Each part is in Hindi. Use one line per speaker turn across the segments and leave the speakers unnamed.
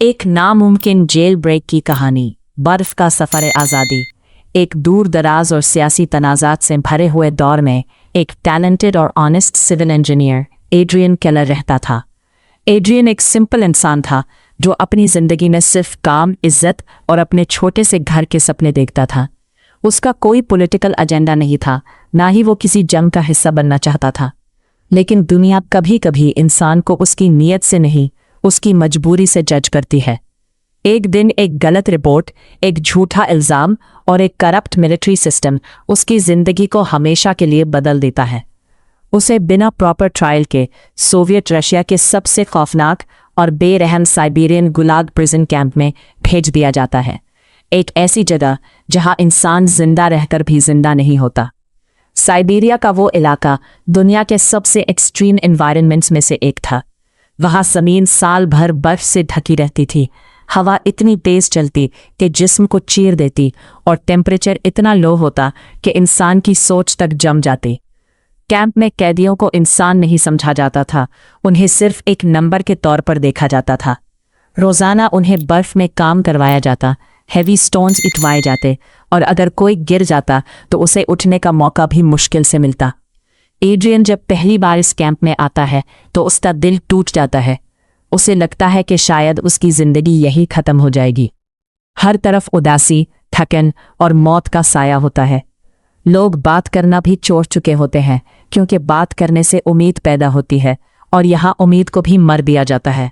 एक नामुमकिन जेल ब्रेक की कहानी। बर्फ का सफ़र आज़ादी। एक दूर दराज और सियासी तनाज़ात से भरे हुए दौर में एक टैलेंटेड और honest civil engineer Adrian Keller रहता था। एड्रियन एक सिंपल इंसान था जो अपनी ज़िंदगी में सिर्फ काम, इज्जत और अपने छोटे से घर के सपने देखता था। उसका कोई पॉलिटिकल एजेंडा नहीं था, ना ही वो किसी जंग का हिस्सा बनना चाहता था। लेकिन दुनिया कभी कभी इंसान को उसकी नीयत से नहीं, उसकी मजबूरी से जज करती है। एक दिन एक गलत रिपोर्ट, एक झूठा इल्ज़ाम और एक करप्ट मिलिट्री सिस्टम उसकी ज़िंदगी को हमेशा के लिए बदल देता है। उसे बिना प्रॉपर ट्रायल के सोवियत रशिया के सबसे खौफनाक और बेरहम साइबेरियन गुलाग प्रिजन कैंप में भेज दिया जाता है। एक ऐसी जगह जहां इंसान जिंदा रहकर भी जिंदा नहीं होता। साइबेरिया का वो इलाका दुनिया के सबसे एक्सट्रीम एनवायरनमेंट्स में से एक था। वहां ज़मीन साल भर बर्फ से ढकी रहती थी, हवा इतनी तेज चलती कि जिस्म को चीर देती और टेम्परेचर इतना लो होता कि इंसान की सोच तक जम जाती। कैंप में कैदियों को इंसान नहीं समझा जाता था, उन्हें सिर्फ एक नंबर के तौर पर देखा जाता था। रोज़ाना उन्हें बर्फ में काम करवाया जाता, हैवी स्टोन्स इटवाए जाते और अगर कोई गिर जाता तो उसे उठने का मौका भी मुश्किल से मिलता। एड्रियन जब पहली बार इस कैंप में आता है तो उसका दिल टूट जाता है। उसे लगता है कि शायद उसकी ज़िंदगी यही ख़त्म हो जाएगी। हर तरफ उदासी, थकन और मौत का साया होता है। लोग बात करना भी छोड़ चुके होते हैं क्योंकि बात करने से उम्मीद पैदा होती है और यहाँ उम्मीद को भी मर दिया जाता है।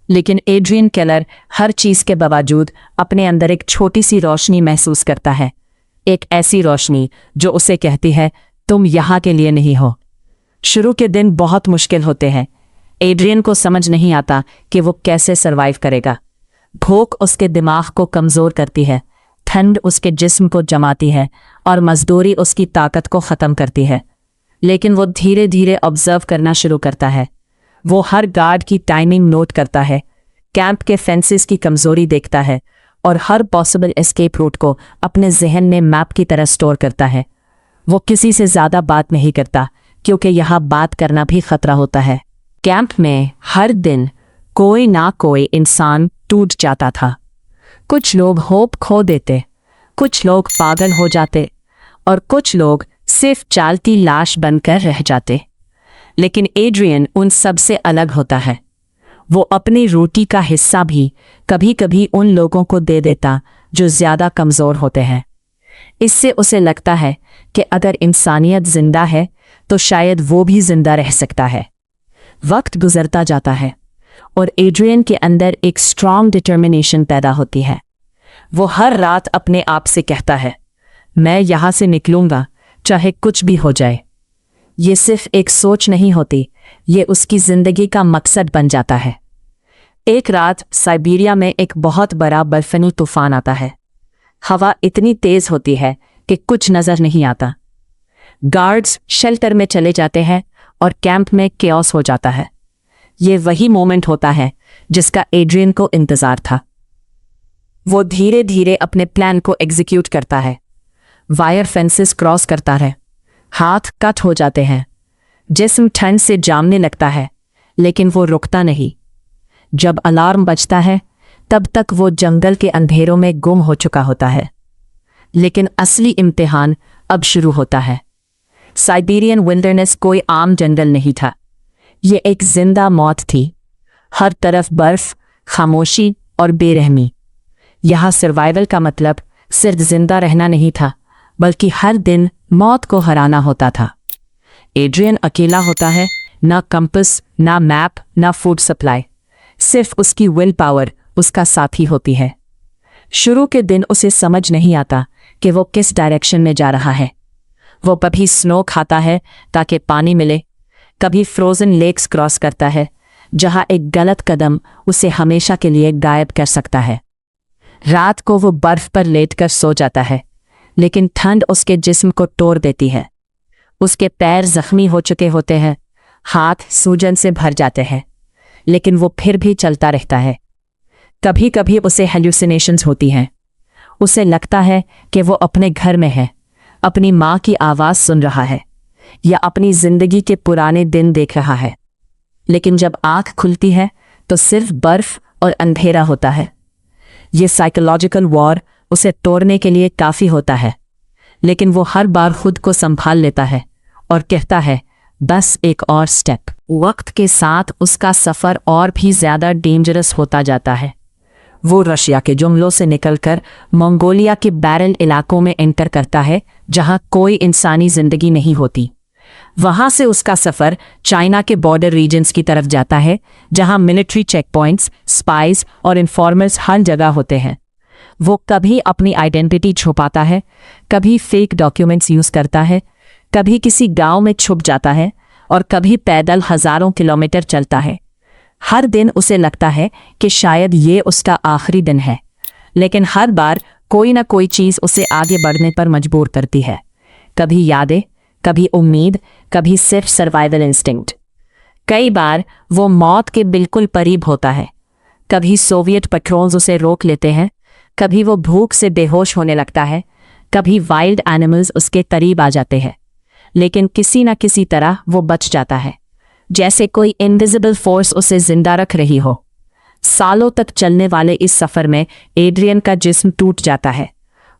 लेकिन एड्रियन केलर हर चीज़ के बावजूद अपने अंदर एक छोटी सी रोशनी महसूस करता है। एक ऐसी रोशनी जो उसे कहती है, तुम यहाँ के लिए नहीं हो। शुरू के दिन बहुत मुश्किल होते हैं। एड्रियन को समझ नहीं आता कि वो कैसे सरवाइव करेगा। भूख उसके दिमाग को कमज़ोर करती है, ठंड उसके जिस्म को जमाती है और मजदूरी उसकी ताकत को ख़त्म करती है। लेकिन वो धीरे धीरे ऑब्जर्व करना शुरू करता है। वो हर गार्ड की टाइमिंग नोट करता है, कैंप के फेंसेस की कमज़ोरी देखता है और हर पॉसिबल एस्केप रूट को अपने जहन में मैप की तरह स्टोर करता है। वो किसी से ज़्यादा बात नहीं करता क्योंकि यहाँ बात करना भी खतरा होता है। कैंप में हर दिन कोई ना कोई इंसान टूट जाता था। कुछ लोग होप खो देते, कुछ लोग पागल हो जाते और कुछ लोग सिर्फ चालती लाश बनकर रह जाते। लेकिन एड्रियन उन सब से अलग होता है। वो अपनी रोटी का हिस्सा भी कभी कभी उन लोगों को दे देता जो ज़्यादा कमज़ोर होते हैं। इससे उसे लगता है कि अगर इंसानियत जिंदा है तो शायद वो भी जिंदा रह सकता है। वक्त गुजरता जाता है और एड्रियन के अंदर एक स्ट्रॉन्ग डिटर्मिनेशन पैदा होती है। वो हर रात अपने आप से कहता है, मैं यहाँ से निकलूंगा चाहे कुछ भी हो जाए। ये सिर्फ एक सोच नहीं होती, ये उसकी ज़िंदगी का मकसद बन जाता है। एक रात साइबेरिया में एक बहुत बड़ा बर्फीली तूफान आता है। हवा इतनी तेज होती है कि कुछ नज़र नहीं आता। गार्ड्स शेल्टर में चले जाते हैं और कैंप में केओस हो जाता है। ये वही मोमेंट होता है जिसका एड्रियन को इंतज़ार था। वो धीरे धीरे अपने प्लान को एग्जीक्यूट करता है। वायर फेंसेस क्रॉस करता है, हाथ कट हो जाते हैं, जिस्म ठंड से जामने लगता है, लेकिन वो रुकता नहीं। जब अलार्म बजता है तब तक वो जंगल के अंधेरों में गुम हो चुका होता है। लेकिन असली इम्तिहान अब शुरू होता है। साइबेरियन विल्डरनेस कोई आम जंगल नहीं था, ये एक जिंदा मौत थी। हर तरफ बर्फ, खामोशी और बेरहमी। यहाँ सर्वाइवल का मतलब सिर्फ जिंदा रहना नहीं था, बल्कि हर दिन मौत को हराना होता था। एड्रियन अकेला होता है, ना कंपास, ना मैप, ना फूड सप्लाई। सिर्फ उसकी विल पावर उसका साथी होती है। शुरू के दिन उसे समझ नहीं आता कि वो किस डायरेक्शन में जा रहा है। वो कभी स्नो खाता है ताकि पानी मिले, कभी फ्रोज़न लेक्स क्रॉस करता है जहाँ एक गलत कदम उसे हमेशा के लिए गायब कर सकता है। रात को वो बर्फ पर लेटकर सो जाता है, लेकिन ठंड उसके जिस्म को तोड़ देती है। उसके पैर जख्मी हो चुके होते हैं, हाथ सूजन से भर जाते हैं, लेकिन वो फिर भी चलता रहता है। कभी कभी उसे हेल्यूसिनेशंस होती हैं। उसे लगता है कि वो अपने घर में है, अपनी माँ की आवाज़ सुन रहा है या अपनी ज़िंदगी के पुराने दिन देख रहा है। लेकिन जब आँख खुलती है तो सिर्फ बर्फ और अंधेरा होता है। ये साइकोलॉजिकल वॉर उसे तोड़ने के लिए काफ़ी होता है, लेकिन वो हर बार खुद को संभाल लेता है और कहता है बस एक और स्टेप। वक्त के साथ उसका सफ़र और भी ज़्यादा डेंजरस होता जाता है। वो रशिया के जंगलों से निकलकर मंगोलिया के बैरल इलाकों में एंटर करता है, जहां कोई इंसानी जिंदगी नहीं होती। वहां से उसका सफ़र चाइना के बॉर्डर रीजन्स की तरफ जाता है, जहां मिलिट्री चेक पॉइंट्स, स्पाइस और इन्फॉर्मर्स हर जगह होते हैं। वो कभी अपनी आइडेंटिटी छुपाता है, कभी फेक डॉक्यूमेंट्स यूज़ करता है, कभी किसी गांव में छुप जाता है और कभी पैदल हज़ारों किलोमीटर चलता है। हर दिन उसे लगता है कि शायद ये उसका आखिरी दिन है, लेकिन हर बार कोई ना कोई चीज़ उसे आगे बढ़ने पर मजबूर करती है। कभी यादें, कभी उम्मीद, कभी सिर्फ सर्वाइवल इंस्टिंक्ट। कई बार वो मौत के बिल्कुल करीब होता है। कभी सोवियत पेट्रोल्स उसे रोक लेते हैं, कभी वो भूख से बेहोश होने लगता है, कभी वाइल्ड एनिमल्स उसके करीब आ जाते हैं, लेकिन किसी न किसी तरह वो बच जाता है, जैसे कोई इनविजिबल फोर्स उसे जिंदा रख रही हो। सालों तक चलने वाले इस सफ़र में एड्रियन का जिस्म टूट जाता है,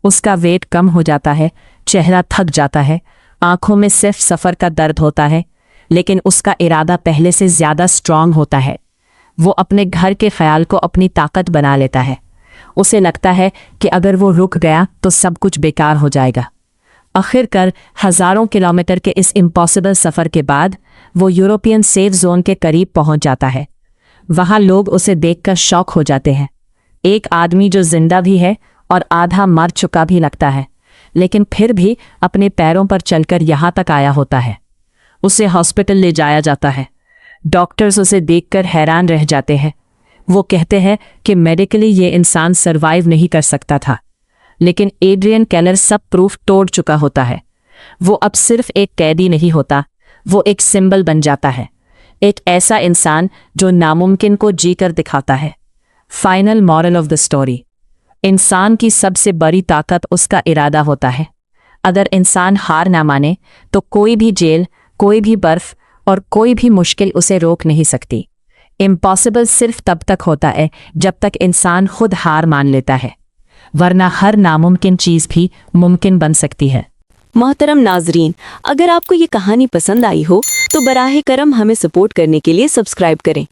उसका वेट कम हो जाता है, चेहरा थक जाता है, आंखों में सिर्फ सफ़र का दर्द होता है, लेकिन उसका इरादा पहले से ज़्यादा स्ट्रांग होता है। वो अपने घर के ख्याल को अपनी ताकत बना लेता है। उसे लगता है कि अगर वो रुक गया तो सब कुछ बेकार हो जाएगा। आखिरकार हज़ारों किलोमीटर के इस इम्पॉसिबल सफ़र के बाद वो यूरोपियन सेफ जोन के करीब पहुंच जाता है। वहाँ लोग उसे देखकर शॉक हो जाते हैं। एक आदमी जो जिंदा भी है और आधा मर चुका भी लगता है, लेकिन फिर भी अपने पैरों पर चलकर यहाँ तक आया होता है। उसे हॉस्पिटल ले जाया जाता है। डॉक्टर्स उसे देखकर हैरान रह जाते हैं। वो कहते हैं कि मेडिकली ये इंसान सरवाइव नहीं कर सकता था, लेकिन एड्रियन केलर सब प्रूफ तोड़ चुका होता है। वो अब सिर्फ एक कैदी नहीं होता, वो एक सिंबल बन जाता है, एक ऐसा इंसान जो नामुमकिन को जीकर दिखाता है। Final moral of the story: इंसान की सबसे बड़ी ताकत उसका इरादा होता है। अगर इंसान हार ना माने तो कोई भी जेल, कोई भी बर्फ और कोई भी मुश्किल उसे रोक नहीं सकती। इम्पॉसिबल सिर्फ तब तक होता है जब तक इंसान खुद हार मान लेता है, वरना हर नामुमकिन चीज़ भी मुमकिन बन सकती है।
मोहतरम नाजरीन, अगर आपको ये कहानी पसंद आई हो तो बराहे करम हमें सपोर्ट करने के लिए सब्सक्राइब करें।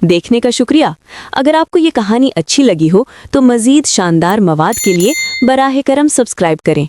देखने का शुक्रिया। अगर आपको ये कहानी अच्छी लगी हो तो मज़ीद शानदार मवाद के लिए बराहे करम सब्सक्राइब करें।